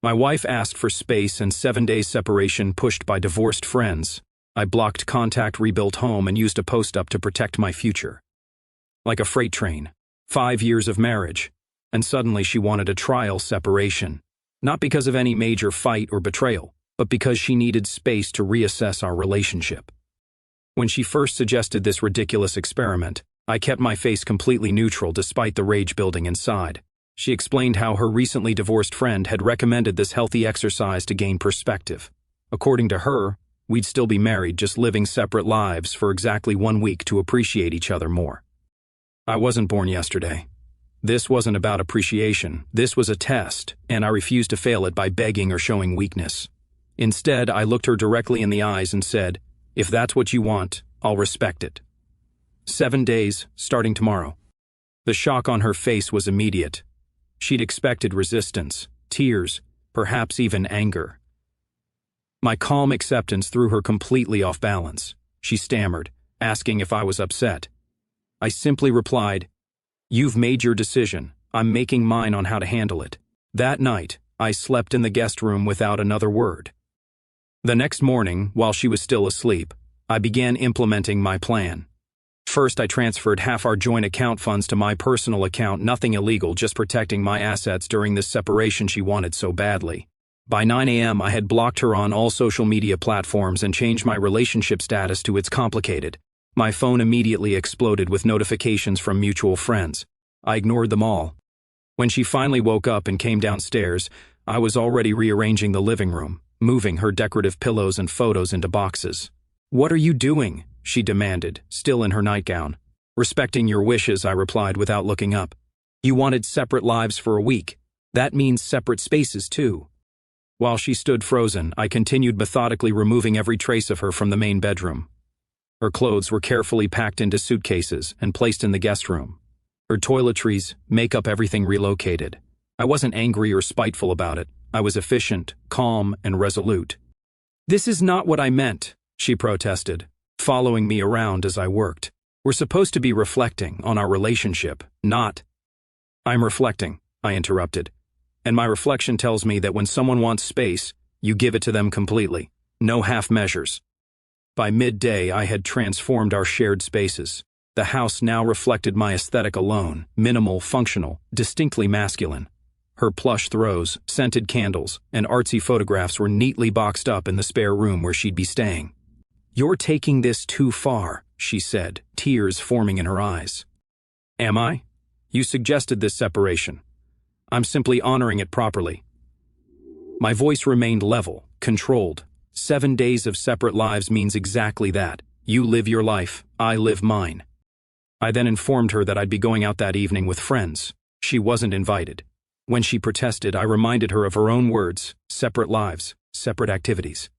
My wife asked for space and 7 days separation pushed by divorced friends. I blocked contact, rebuilt home, and used a Postnup to protect my future. Like a freight train. 5 years of marriage. And suddenly she wanted a trial separation. Not because of any major fight or betrayal, but because she needed space to reassess our relationship. When she first suggested this ridiculous experiment, I kept my face completely neutral despite the rage building inside. She explained how her recently divorced friend had recommended this healthy exercise to gain perspective. According to her, we'd still be married, just living separate lives for exactly 1 week to appreciate each other more. I wasn't born yesterday. This wasn't about appreciation. This was a test, and I refused to fail it by begging or showing weakness. Instead, I looked her directly in the eyes and said, "If that's what you want, I'll respect it." 7 days, starting tomorrow. The shock on her face was immediate. She'd expected resistance, tears, perhaps even anger. My calm acceptance threw her completely off balance. She stammered, asking if I was upset. I simply replied, "You've made your decision. I'm making mine on how to handle it." That night, I slept in the guest room without another word. The next morning, while she was still asleep, I began implementing my plan. First, I transferred half our joint account funds to my personal account, nothing illegal, just protecting my assets during this separation she wanted so badly. By 9 a.m., I had blocked her on all social media platforms and changed my relationship status to "It's complicated." My phone immediately exploded with notifications from mutual friends. I ignored them all. When she finally woke up and came downstairs, I was already rearranging the living room, moving her decorative pillows and photos into boxes. "What are you doing?" she demanded, still in her nightgown. "Respecting your wishes," I replied without looking up. "You wanted separate lives for a week. That means separate spaces too." While she stood frozen, I continued methodically removing every trace of her from the main bedroom. Her clothes were carefully packed into suitcases and placed in the guest room. Her toiletries, makeup, everything relocated. I wasn't angry or spiteful about it. I was efficient, calm, and resolute. "This is not what I meant," she protested, following me around as I worked. "We're supposed to be reflecting on our relationship, not—" "I'm reflecting," I interrupted. "And my reflection tells me that when someone wants space, you give it to them completely. No half measures." By midday, I had transformed our shared spaces. The house now reflected my aesthetic alone, minimal, functional, distinctly masculine. Her plush throws, scented candles, and artsy photographs were neatly boxed up in the spare room where she'd be staying. "You're taking this too far," she said, tears forming in her eyes. "Am I? You suggested this separation. I'm simply honoring it properly." My voice remained level, controlled. 7 days of separate lives means exactly that. You live your life, I live mine. I then informed her that I'd be going out that evening with friends. She wasn't invited. When she protested, I reminded her of her own words: separate lives, separate activities.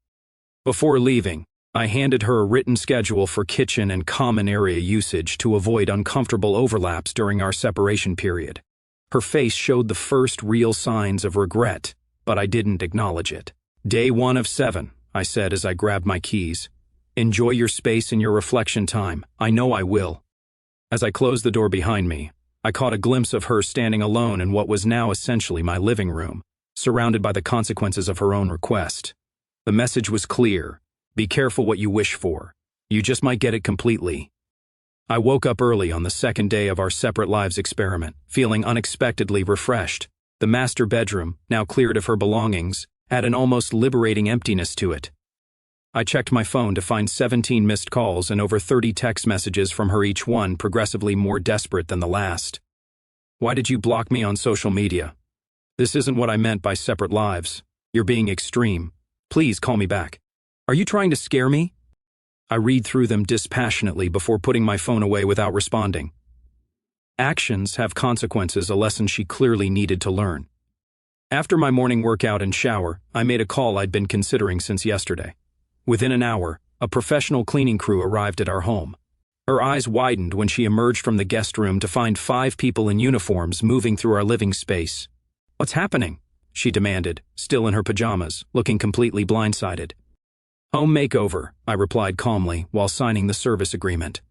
Before leaving, I handed her a written schedule for kitchen and common area usage to avoid uncomfortable overlaps during our separation period. Her face showed the first real signs of regret, but I didn't acknowledge it. "Day 1 of 7, I said as I grabbed my keys. "Enjoy your space and your reflection time. I know I will." As I closed the door behind me, I caught a glimpse of her standing alone in what was now essentially my living room, surrounded by the consequences of her own request. The message was clear: be careful what you wish for. You just might get it completely. I woke up early on the second day of our separate lives experiment, feeling unexpectedly refreshed. The master bedroom, now cleared of her belongings, had an almost liberating emptiness to it. I checked my phone to find 17 missed calls and over 30 text messages from her, each one progressively more desperate than the last. "Why did you block me on social media? This isn't what I meant by separate lives. You're being extreme. Please call me back. Are you trying to scare me?" I read through them dispassionately before putting my phone away without responding. Actions have consequences, a lesson she clearly needed to learn. After my morning workout and shower, I made a call I'd been considering since yesterday. Within an hour, a professional cleaning crew arrived at our home. Her eyes widened when she emerged from the guest room to find 5 people in uniforms moving through our living space. "What's happening?" she demanded, still in her pajamas, looking completely blindsided. "Home makeover," I replied calmly while signing the service agreement.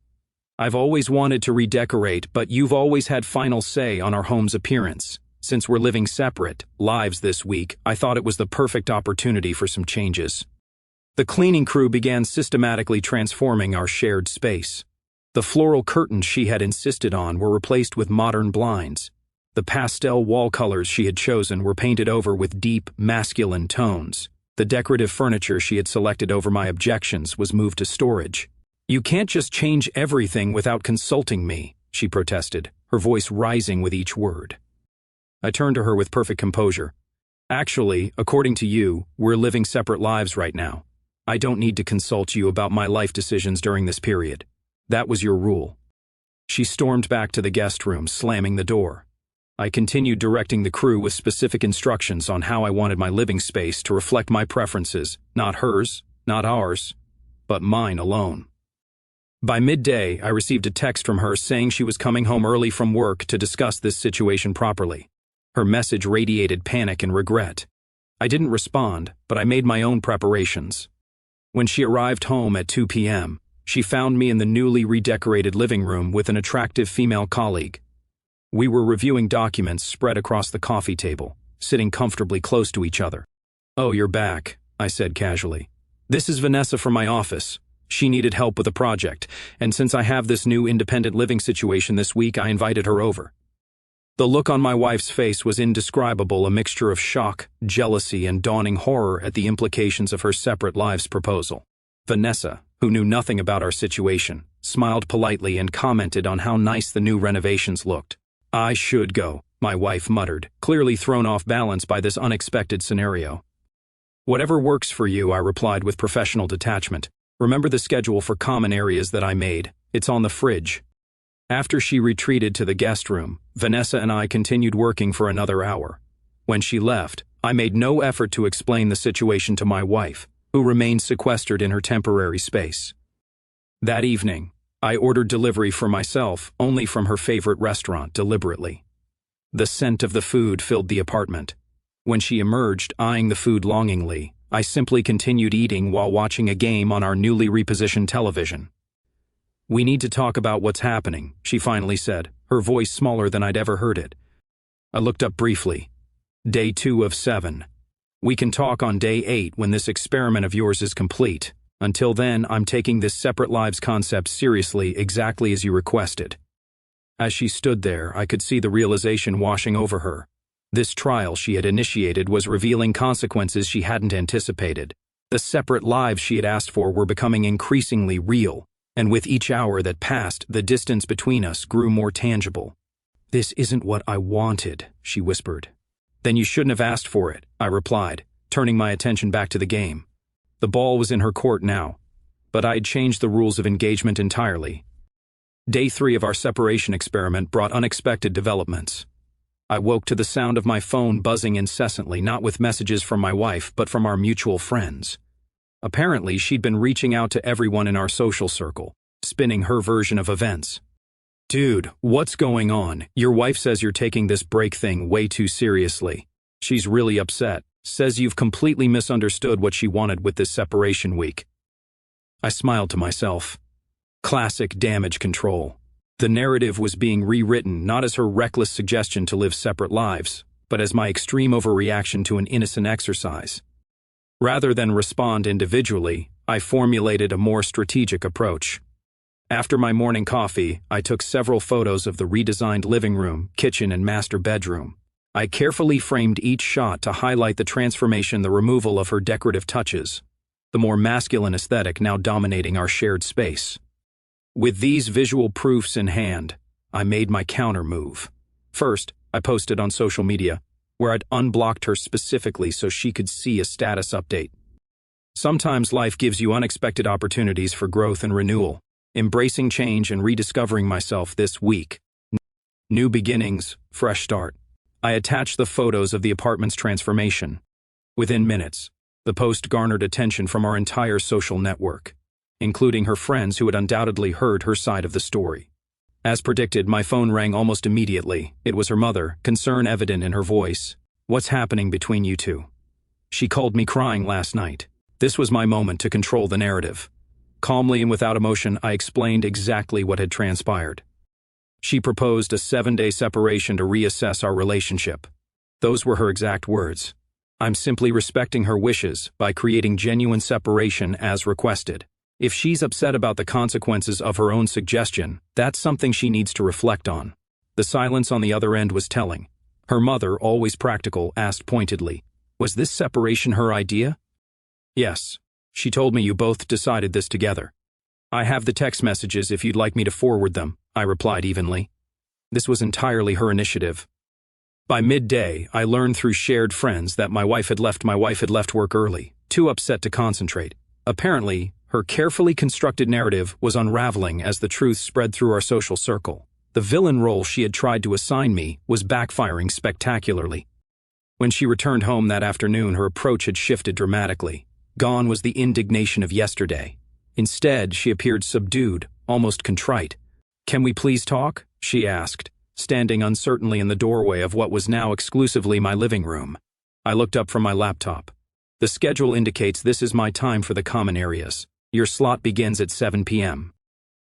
"I've always wanted to redecorate, but you've always had final say on our home's appearance," Since we're living separate lives this week, I thought it was the perfect opportunity for some changes. The cleaning crew began systematically transforming our shared space. The floral curtains she had insisted on were replaced with modern blinds. The pastel wall colors she had chosen were painted over with deep, masculine tones. The decorative furniture she had selected over my objections was moved to storage. "You can't just change everything without consulting me," she protested, her voice rising with each word. I turned to her with perfect composure. "Actually, according to you, we're living separate lives right now. I don't need to consult you about my life decisions during this period. That was your rule." She stormed back to the guest room, slamming the door. I continued directing the crew with specific instructions on how I wanted my living space to reflect my preferences, not hers, not ours, but mine alone. By midday, I received a text from her saying she was coming home early from work to discuss this situation properly. Her message radiated panic and regret. I didn't respond, but I made my own preparations. When she arrived home at 2 p.m., she found me in the newly redecorated living room with an attractive female colleague. We were reviewing documents spread across the coffee table, sitting comfortably close to each other. "Oh, you're back," I said casually. "This is Vanessa from my office. She needed help with a project, and since I have this new independent living situation this week, I invited her over." The look on my wife's face was indescribable, a mixture of shock, jealousy, and dawning horror at the implications of her separate lives proposal. Vanessa, who knew nothing about our situation, smiled politely and commented on how nice the new renovations looked. "I should go," my wife muttered, clearly thrown off balance by this unexpected scenario. "Whatever works for you," I replied with professional detachment. "Remember the schedule for common areas that I made. It's on the fridge." After she retreated to the guest room, Vanessa and I continued working for another hour. When she left, I made no effort to explain the situation to my wife, who remained sequestered in her temporary space. That evening, I ordered delivery for myself, only from her favorite restaurant, deliberately. The scent of the food filled the apartment. When she emerged, eyeing the food longingly, I simply continued eating while watching a game on our newly repositioned television. "We need to talk about what's happening," she finally said, her voice smaller than I'd ever heard it. I looked up briefly. "Day 2 of 7. We can talk on day 8 when this experiment of yours is complete. Until then, I'm taking this separate lives concept seriously, exactly as you requested." As she stood there, I could see the realization washing over her. This trial she had initiated was revealing consequences she hadn't anticipated. The separate lives she had asked for were becoming increasingly real, and with each hour that passed, the distance between us grew more tangible. "This isn't what I wanted," she whispered. "Then you shouldn't have asked for it," I replied, turning my attention back to the game. The ball was in her court now, but I had changed the rules of engagement entirely. Day 3 of our separation experiment brought unexpected developments. I woke to the sound of my phone buzzing incessantly, not with messages from my wife, but from our mutual friends. Apparently, she'd been reaching out to everyone in our social circle, spinning her version of events. "Dude, what's going on? Your wife says you're taking this break thing way too seriously. She's really upset. Says you've completely misunderstood what she wanted with this separation week." I smiled to myself. Classic damage control. The narrative was being rewritten not as her reckless suggestion to live separate lives, but as my extreme overreaction to an innocent exercise. Rather than respond individually, I formulated a more strategic approach. After my morning coffee, I took several photos of the redesigned living room, kitchen, and master bedroom. I carefully framed each shot to highlight the transformation, the removal of her decorative touches, the more masculine aesthetic now dominating our shared space. With these visual proofs in hand, I made my counter move. First, I posted on social media, where I'd unblocked her specifically so she could see a status update. Sometimes life gives you unexpected opportunities for growth and renewal. Embracing change and rediscovering myself this week. New beginnings, fresh start. I attached the photos of the apartment's transformation. Within minutes, the post garnered attention from our entire social network, including her friends who had undoubtedly heard her side of the story. As predicted, my phone rang almost immediately. It was her mother, concern evident in her voice. "What's happening between you two?" She called me crying last night. This was my moment to control the narrative. Calmly and without emotion, I explained exactly what had transpired. She proposed a 7-day separation to reassess our relationship. Those were her exact words. I'm simply respecting her wishes by creating genuine separation as requested. If she's upset about the consequences of her own suggestion, that's something she needs to reflect on. The silence on the other end was telling. Her mother, always practical, asked pointedly, "Was this separation her idea?" "Yes. She told me you both decided this together." "I have the text messages if you'd like me to forward them," I replied evenly. This was entirely her initiative. By midday, I learned through shared friends that my wife had left work early, too upset to concentrate. Apparently, her carefully constructed narrative was unraveling as the truth spread through our social circle. The villain role she had tried to assign me was backfiring spectacularly. When she returned home that afternoon, her approach had shifted dramatically. Gone was the indignation of yesterday. Instead, she appeared subdued, almost contrite. "Can we please talk?" she asked, standing uncertainly in the doorway of what was now exclusively my living room. I looked up from my laptop. "The schedule indicates this is my time for the common areas. Your slot begins at 7 p.m.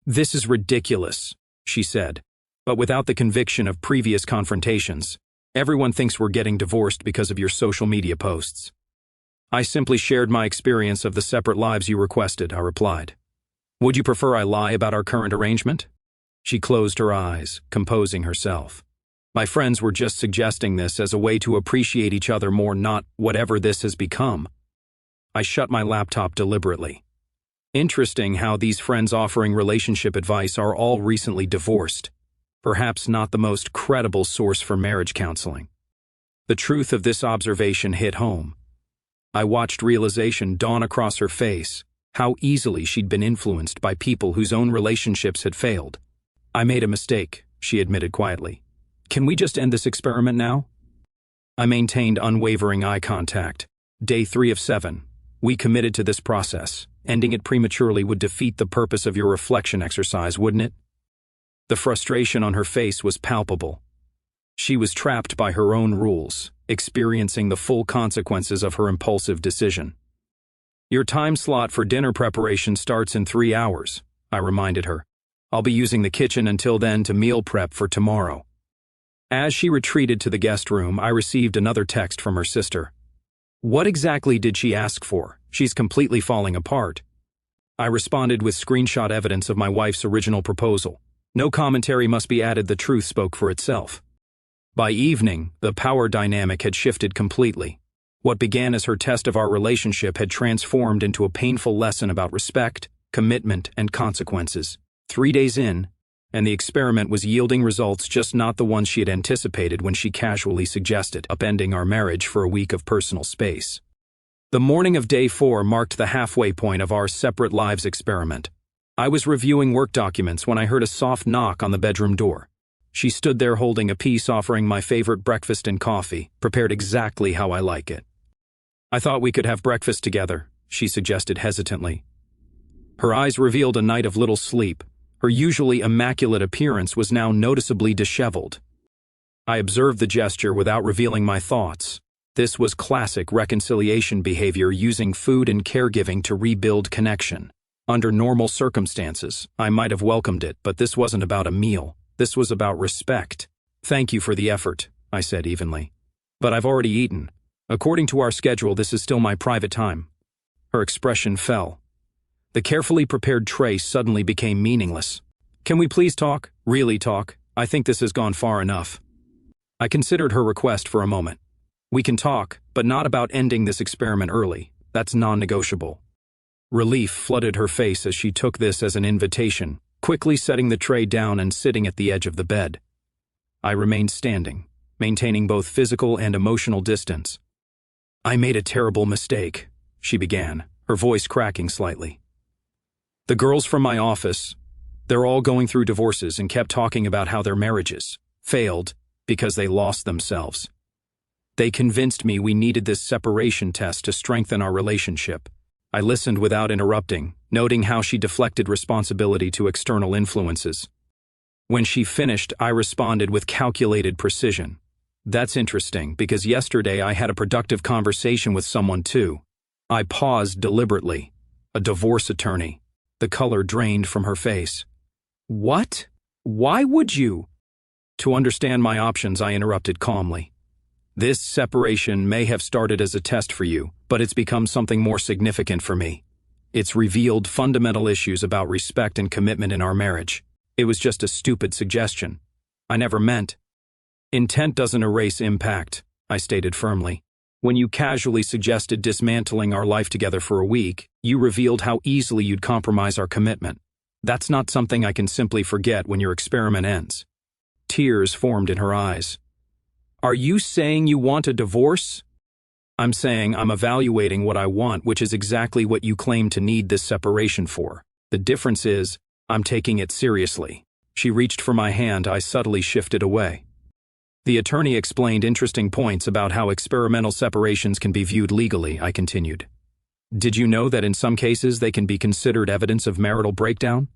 "This is ridiculous," she said, but without the conviction of previous confrontations. "Everyone thinks we're getting divorced because of your social media posts." "I simply shared my experience of the separate lives you requested," I replied. "Would you prefer I lie about our current arrangement?" She closed her eyes, composing herself. "My friends were just suggesting this as a way to appreciate each other more, not whatever this has become." I shut my laptop deliberately. Interesting how these friends offering relationship advice are all recently divorced. Perhaps not the most credible source for marriage counseling. The truth of this observation hit home. I watched realization dawn across her face, how easily she'd been influenced by people whose own relationships had failed. "I made a mistake," she admitted quietly. "Can we just end this experiment now?" I maintained unwavering eye contact. Day 3 of 7. We committed to this process. Ending it prematurely would defeat the purpose of your reflection exercise, wouldn't it? The frustration on her face was palpable. She was trapped by her own rules, experiencing the full consequences of her impulsive decision. "Your time slot for dinner preparation starts in 3 hours, I reminded her. "I'll be using the kitchen until then to meal prep for tomorrow." As she retreated to the guest room, I received another text from her sister. What exactly did she ask for? She's completely falling apart. I responded with screenshot evidence of my wife's original proposal. No commentary must be added, the truth spoke for itself. By evening, the power dynamic had shifted completely. What began as her test of our relationship had transformed into a painful lesson about respect, commitment, and consequences. 3 days in, and the experiment was yielding results, just not the ones she had anticipated when she casually suggested upending our marriage for a week of personal space. The morning of day 4 marked the halfway point of our separate lives experiment. I was reviewing work documents when I heard a soft knock on the bedroom door. She stood there holding a piece, offering my favorite breakfast and coffee, prepared exactly how I like it. "I thought we could have breakfast together," she suggested hesitantly. Her eyes revealed a night of little sleep. Her usually immaculate appearance was now noticeably disheveled. I observed the gesture without revealing my thoughts. This was classic reconciliation behavior, using food and caregiving to rebuild connection. Under normal circumstances, I might have welcomed it, but this wasn't about a meal. This was about respect. "Thank you for the effort," I said evenly. "But I've already eaten. According to our schedule, this is still my private time." Her expression fell. The carefully prepared tray suddenly became meaningless. "Can we please talk? Really talk? I think this has gone far enough." I considered her request for a moment. "We can talk, but not about ending this experiment early. That's non-negotiable." Relief flooded her face as she took this as an invitation, quickly setting the tray down and sitting at the edge of the bed. I remained standing, maintaining both physical and emotional distance. "I made a terrible mistake," she began, her voice cracking slightly. "The girls from my office, they're all going through divorces and kept talking about how their marriages failed because they lost themselves. They convinced me we needed this separation test to strengthen our relationship." I listened without interrupting, noting how she deflected responsibility to external influences. When she finished, I responded with calculated precision. "That's interesting, because yesterday I had a productive conversation with someone too." I paused deliberately. "A divorce attorney." The color drained from her face. "What? Why would you?" To understand my options, I interrupted calmly. This separation may have started as a test for you, but it's become something more significant for me. It's revealed fundamental issues about respect and commitment in our marriage. It was just a stupid suggestion. I never meant. Intent doesn't erase impact, I stated firmly. When you casually suggested dismantling our life together for a week, you revealed how easily you'd compromise our commitment. That's not something I can simply forget when your experiment ends. Tears formed in her eyes. Are you saying you want a divorce? I'm saying I'm evaluating what I want, which is exactly what you claim to need this separation for. The difference is, I'm taking it seriously. She reached for my hand. I subtly shifted away. The attorney explained interesting points about how experimental separations can be viewed legally, I continued. Did you know that in some cases they can be considered evidence of marital breakdown?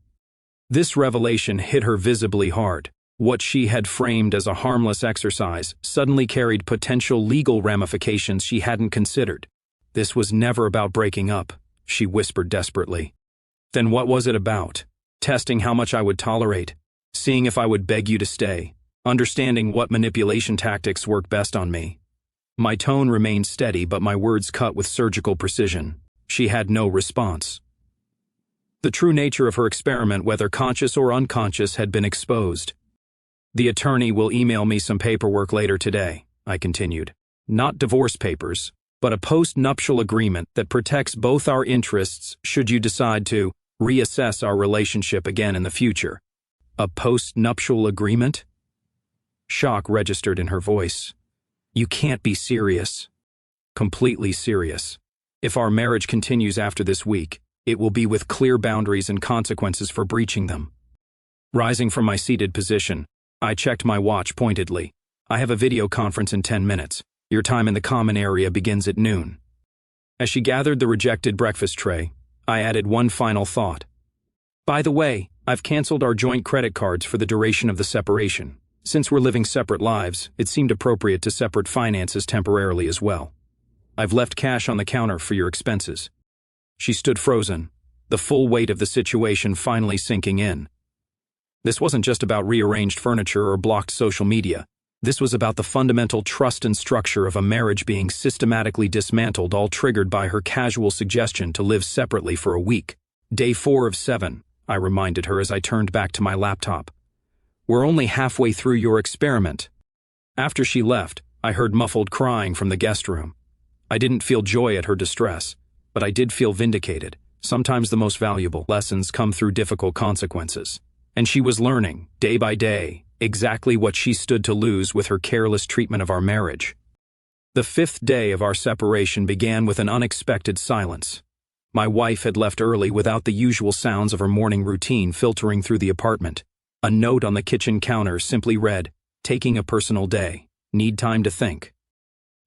This revelation hit her visibly hard. What she had framed as a harmless exercise suddenly carried potential legal ramifications she hadn't considered. This was never about breaking up, she whispered desperately. Then what was it about? Testing how much I would tolerate, seeing if I would beg you to stay, understanding what manipulation tactics work best on me. My tone remained steady, but my words cut with surgical precision. She had no response. The true nature of her experiment, whether conscious or unconscious, had been exposed. The attorney will email me some paperwork later today, I continued. Not divorce papers, but a post-nuptial agreement that protects both our interests should you decide to reassess our relationship again in the future. A post-nuptial agreement? Shock registered in her voice. You can't be serious. Completely serious. If our marriage continues after this week, it will be with clear boundaries and consequences for breaching them. Rising from my seated position, I checked my watch pointedly. I have a video conference in 10 minutes. Your time in the common area begins at noon. As she gathered the rejected breakfast tray, I added one final thought. By the way, I've canceled our joint credit cards for the duration of the separation. Since we're living separate lives, it seemed appropriate to separate finances temporarily as well. I've left cash on the counter for your expenses. She stood frozen, the full weight of the situation finally sinking in. This wasn't just about rearranged furniture or blocked social media. This was about the fundamental trust and structure of a marriage being systematically dismantled, all triggered by her casual suggestion to live separately for a week. Day 4 of 7, I reminded her as I turned back to my laptop. We're only halfway through your experiment. After she left, I heard muffled crying from the guest room. I didn't feel joy at her distress, but I did feel vindicated. Sometimes the most valuable lessons come through difficult consequences. And she was learning, day by day, exactly what she stood to lose with her careless treatment of our marriage. The 5th day of our separation began with an unexpected silence. My wife had left early without the usual sounds of her morning routine filtering through the apartment. A note on the kitchen counter simply read, "Taking a personal day. Need time to think."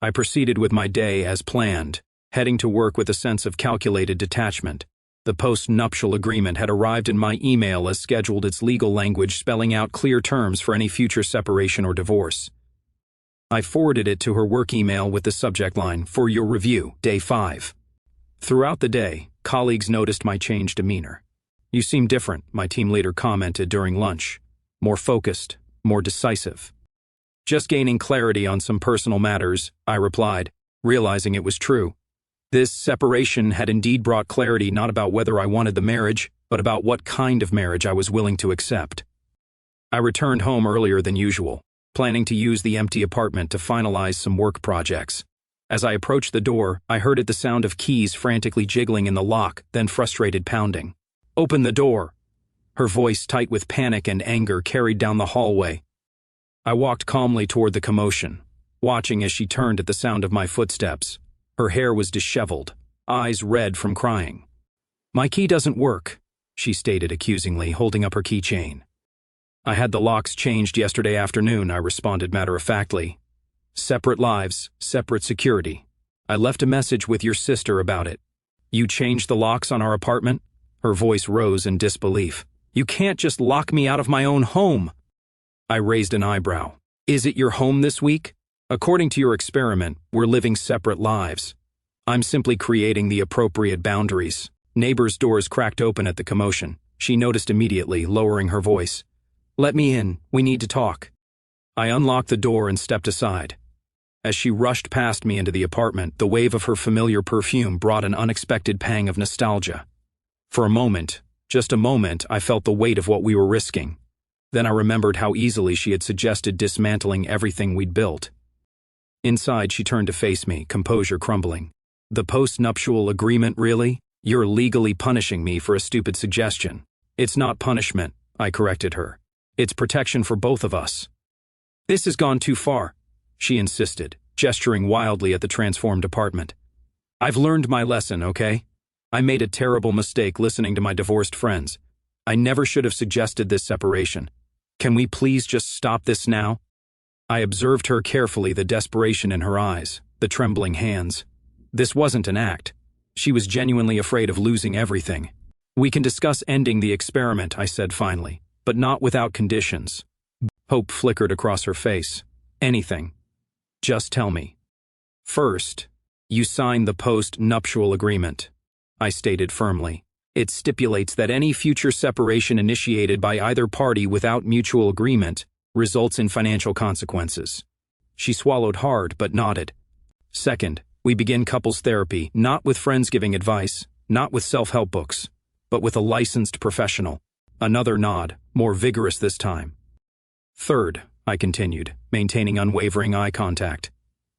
I proceeded with my day as planned, heading to work with a sense of calculated detachment. The post-nuptial agreement had arrived in my email as scheduled, its legal language spelling out clear terms for any future separation or divorce. I forwarded it to her work email with the subject line, "For your review, Day 5. Throughout the day, colleagues noticed my changed demeanor. You seem different, my team leader commented during lunch. More focused, more decisive. Just gaining clarity on some personal matters, I replied, realizing it was true. This separation had indeed brought clarity, not about whether I wanted the marriage, but about what kind of marriage I was willing to accept. I returned home earlier than usual, planning to use the empty apartment to finalize some work projects. As I approached the door, I heard the sound of keys frantically jiggling in the lock, then frustrated pounding. "Open the door!" Her voice, tight with panic and anger, carried down the hallway. I walked calmly toward the commotion, watching as she turned at the sound of my footsteps. Her hair was disheveled, eyes red from crying. "My key doesn't work," she stated accusingly, holding up her keychain. "I had the locks changed yesterday afternoon," I responded matter-of-factly. "Separate lives, separate security. I left a message with your sister about it." "You changed the locks on our apartment?" Her voice rose in disbelief. "You can't just lock me out of my own home." I raised an eyebrow. "Is it your home this week? According to your experiment, we're living separate lives. I'm simply creating the appropriate boundaries." Neighbors' doors cracked open at the commotion. She noticed immediately, lowering her voice. "Let me in. We need to talk." I unlocked the door and stepped aside. As she rushed past me into the apartment, the wave of her familiar perfume brought an unexpected pang of nostalgia. For a moment, just a moment, I felt the weight of what we were risking. Then I remembered how easily she had suggested dismantling everything we'd built. Inside, she turned to face me, composure crumbling. The post-nuptial agreement, really? You're legally punishing me for a stupid suggestion. It's not punishment, I corrected her. It's protection for both of us. This has gone too far, she insisted, gesturing wildly at the transformed apartment. I've learned my lesson, okay? I made a terrible mistake listening to my divorced friends. I never should have suggested this separation. Can we please just stop this now? I observed her carefully, the desperation in her eyes, the trembling hands. This wasn't an act. She was genuinely afraid of losing everything. We can discuss ending the experiment, I said finally, but not without conditions. Hope flickered across her face. Anything. Just tell me. First, you signed the post-nuptial agreement, I stated firmly. It stipulates that any future separation initiated by either party without mutual agreement results in financial consequences. She swallowed hard but nodded. Second, we begin couples therapy, not with friends giving advice, not with self-help books, but with a licensed professional. Another nod, more vigorous this time. Third, I continued, maintaining unwavering eye contact.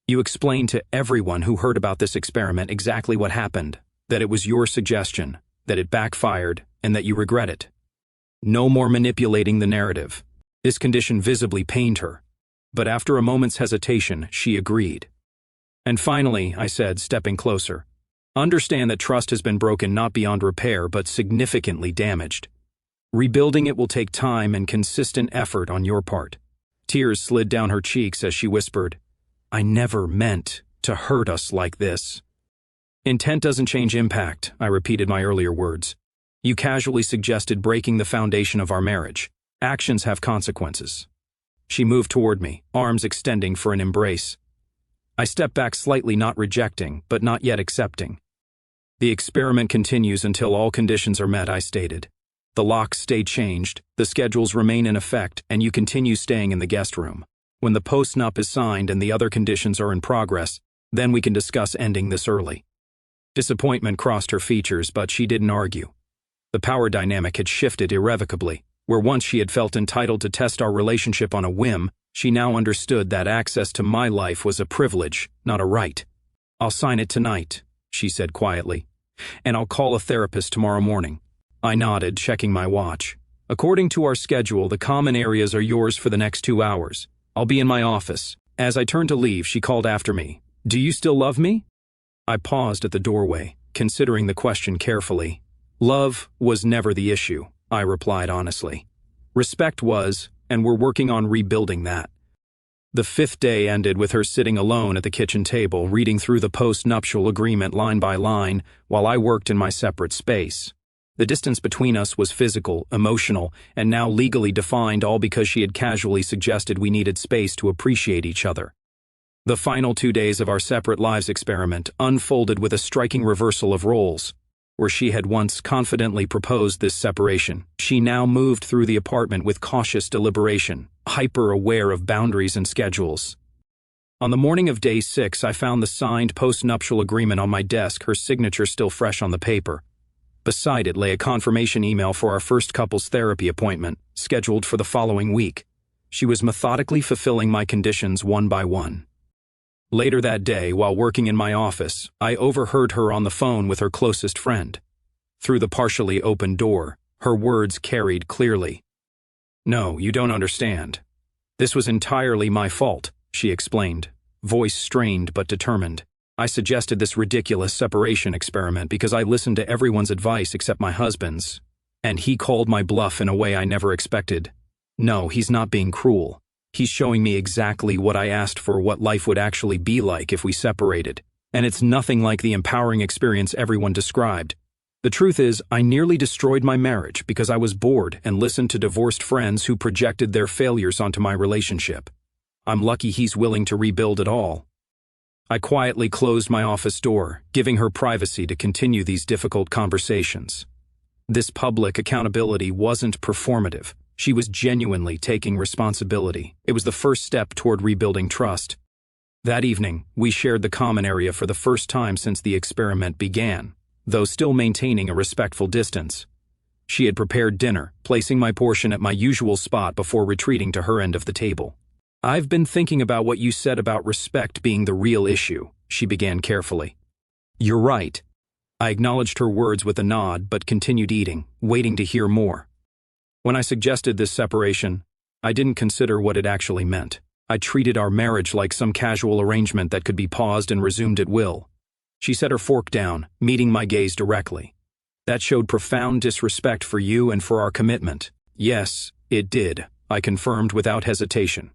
You explained to everyone who heard about this experiment exactly what happened, that it was your suggestion, that it backfired, and that you regret it. No more manipulating the narrative. This condition visibly pained her, but after a moment's hesitation, she agreed. And finally, I said, stepping closer, understand that trust has been broken not beyond repair but significantly damaged. Rebuilding it will take time and consistent effort on your part. Tears slid down her cheeks as she whispered, I never meant to hurt us like this. Intent doesn't change impact, I repeated my earlier words. You casually suggested breaking the foundation of our marriage. Actions have consequences. She moved toward me, arms extending for an embrace. I stepped back slightly, not rejecting, but not yet accepting. The experiment continues until all conditions are met, I stated. The locks stay changed, the schedules remain in effect, and you continue staying in the guest room. When the postnup is signed and the other conditions are in progress, then we can discuss ending this early. Disappointment crossed her features, but she didn't argue. The power dynamic had shifted irrevocably. Where once she had felt entitled to test our relationship on a whim, she now understood that access to my life was a privilege, not a right. I'll sign it tonight, she said quietly, and I'll call a therapist tomorrow morning. I nodded, checking my watch. According to our schedule, the common areas are yours for the next 2 hours. I'll be in my office. As I turned to leave, she called after me. Do you still love me? I paused at the doorway, considering the question carefully. Love was never the issue, I replied honestly. Respect was, and we're working on rebuilding that. The 5th day ended with her sitting alone at the kitchen table, reading through the post-nuptial agreement line by line, while I worked in my separate space. The distance between us was physical, emotional, and now legally defined, all because she had casually suggested we needed space to appreciate each other. The final 2 days of our separate lives experiment unfolded with a striking reversal of roles. Where she had once confidently proposed this separation, she now moved through the apartment with cautious deliberation, hyper-aware of boundaries and schedules. On the morning of day 6, I found the signed post-nuptial agreement on my desk, her signature still fresh on the paper. Beside it lay a confirmation email for our first couples therapy appointment, scheduled for the following week. She was methodically fulfilling my conditions one by one. Later that day, while working in my office, I overheard her on the phone with her closest friend. Through the partially open door, her words carried clearly. No, you don't understand. This was entirely my fault, she explained, voice strained but determined. I suggested this ridiculous separation experiment because I listened to everyone's advice except my husband's, and he called my bluff in a way I never expected. No, he's not being cruel. He's showing me exactly what I asked for, what life would actually be like if we separated. And it's nothing like the empowering experience everyone described. The truth is, I nearly destroyed my marriage because I was bored and listened to divorced friends who projected their failures onto my relationship. I'm lucky he's willing to rebuild it all. I quietly closed my office door, giving her privacy to continue these difficult conversations. This public accountability wasn't performative. She was genuinely taking responsibility. It was the first step toward rebuilding trust. That evening, we shared the common area for the first time since the experiment began, though still maintaining a respectful distance. She had prepared dinner, placing my portion at my usual spot before retreating to her end of the table. "I've been thinking about what you said about respect being the real issue," she began carefully. "You're right." I acknowledged her words with a nod but continued eating, waiting to hear more. When I suggested this separation, I didn't consider what it actually meant. I treated our marriage like some casual arrangement that could be paused and resumed at will. She set her fork down, meeting my gaze directly. "That showed profound disrespect for you and for our commitment." "Yes, it did," I confirmed without hesitation.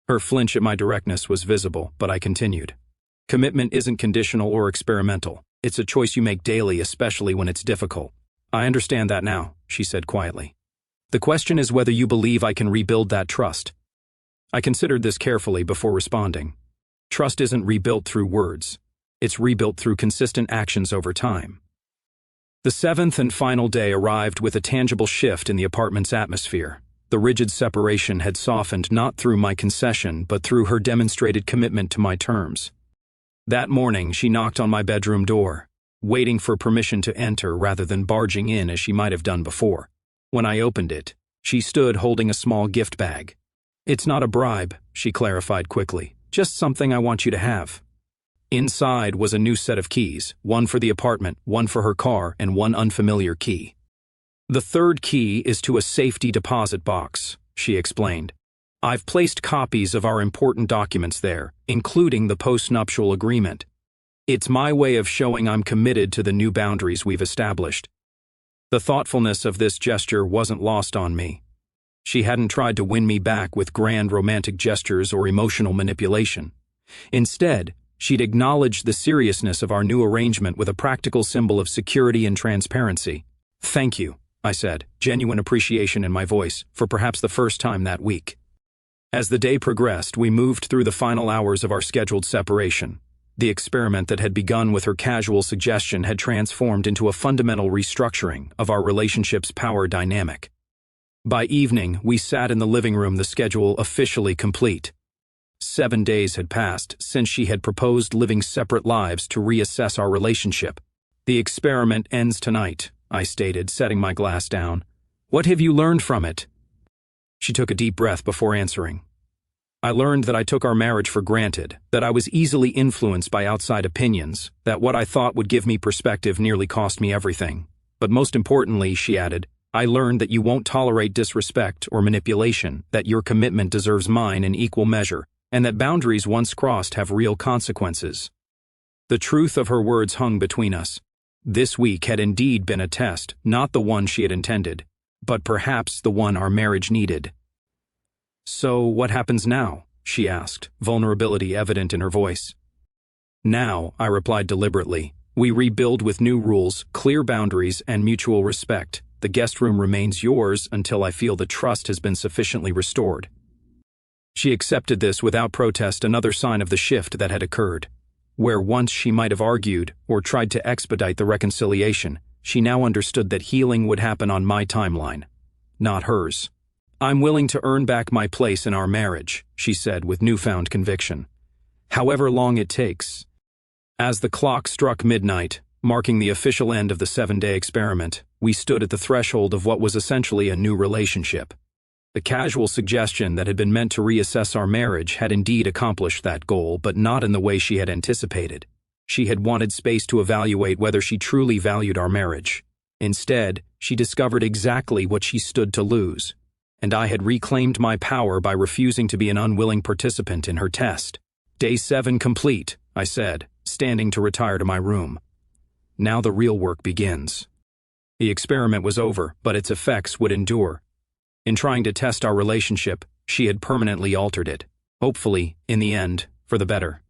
Her flinch at my directness was visible, but I continued. "Commitment isn't conditional or experimental. It's a choice you make daily, especially when it's difficult." "I understand that now," she said quietly. "The question is whether you believe I can rebuild that trust." I considered this carefully before responding. Trust isn't rebuilt through words. It's rebuilt through consistent actions over time. The seventh and final day arrived with a tangible shift in the apartment's atmosphere. The rigid separation had softened not through my concession but through her demonstrated commitment to my terms. That morning, she knocked on my bedroom door, waiting for permission to enter rather than barging in as she might have done before. When I opened it, she stood holding a small gift bag. "It's not a bribe," she clarified quickly. "Just something I want you to have." Inside was a new set of keys, one for the apartment, one for her car, and one unfamiliar key. "The third key is to a safety deposit box," she explained. "I've placed copies of our important documents there, including the postnuptial agreement. It's my way of showing I'm committed to the new boundaries we've established." The thoughtfulness of this gesture wasn't lost on me. She hadn't tried to win me back with grand romantic gestures or emotional manipulation. Instead, she'd acknowledged the seriousness of our new arrangement with a practical symbol of security and transparency. "Thank you," I said, genuine appreciation in my voice, for perhaps the first time that week. As the day progressed, we moved through the final hours of our scheduled separation. The experiment that had begun with her casual suggestion had transformed into a fundamental restructuring of our relationship's power dynamic. By evening, we sat in the living room, the schedule officially complete. 7 days had passed since she had proposed living separate lives to reassess our relationship. "The experiment ends tonight," I stated, setting my glass down. "What have you learned from it?" She took a deep breath before answering. "I learned that I took our marriage for granted, that I was easily influenced by outside opinions, that what I thought would give me perspective nearly cost me everything. But most importantly," she added, "I learned that you won't tolerate disrespect or manipulation, that your commitment deserves mine in equal measure, and that boundaries once crossed have real consequences." The truth of her words hung between us. This week had indeed been a test, not the one she had intended, but perhaps the one our marriage needed. "So what happens now?" she asked, vulnerability evident in her voice. "Now," I replied deliberately, "we rebuild with new rules, clear boundaries, and mutual respect. The guest room remains yours until I feel the trust has been sufficiently restored." She accepted this without protest, another sign of the shift that had occurred. Where once she might have argued or tried to expedite the reconciliation, she now understood that healing would happen on my timeline, not hers. "I'm willing to earn back my place in our marriage," she said with newfound conviction. "However long it takes." As the clock struck midnight, marking the official end of the 7-day experiment, we stood at the threshold of what was essentially a new relationship. The casual suggestion that had been meant to reassess our marriage had indeed accomplished that goal, but not in the way she had anticipated. She had wanted space to evaluate whether she truly valued our marriage. Instead, she discovered exactly what she stood to lose, and I had reclaimed my power by refusing to be an unwilling participant in her test. "Day 7 complete," I said, standing to retire to my room. Now the real work begins. The experiment was over, but its effects would endure. In trying to test our relationship, she had permanently altered it, hopefully, in the end, for the better.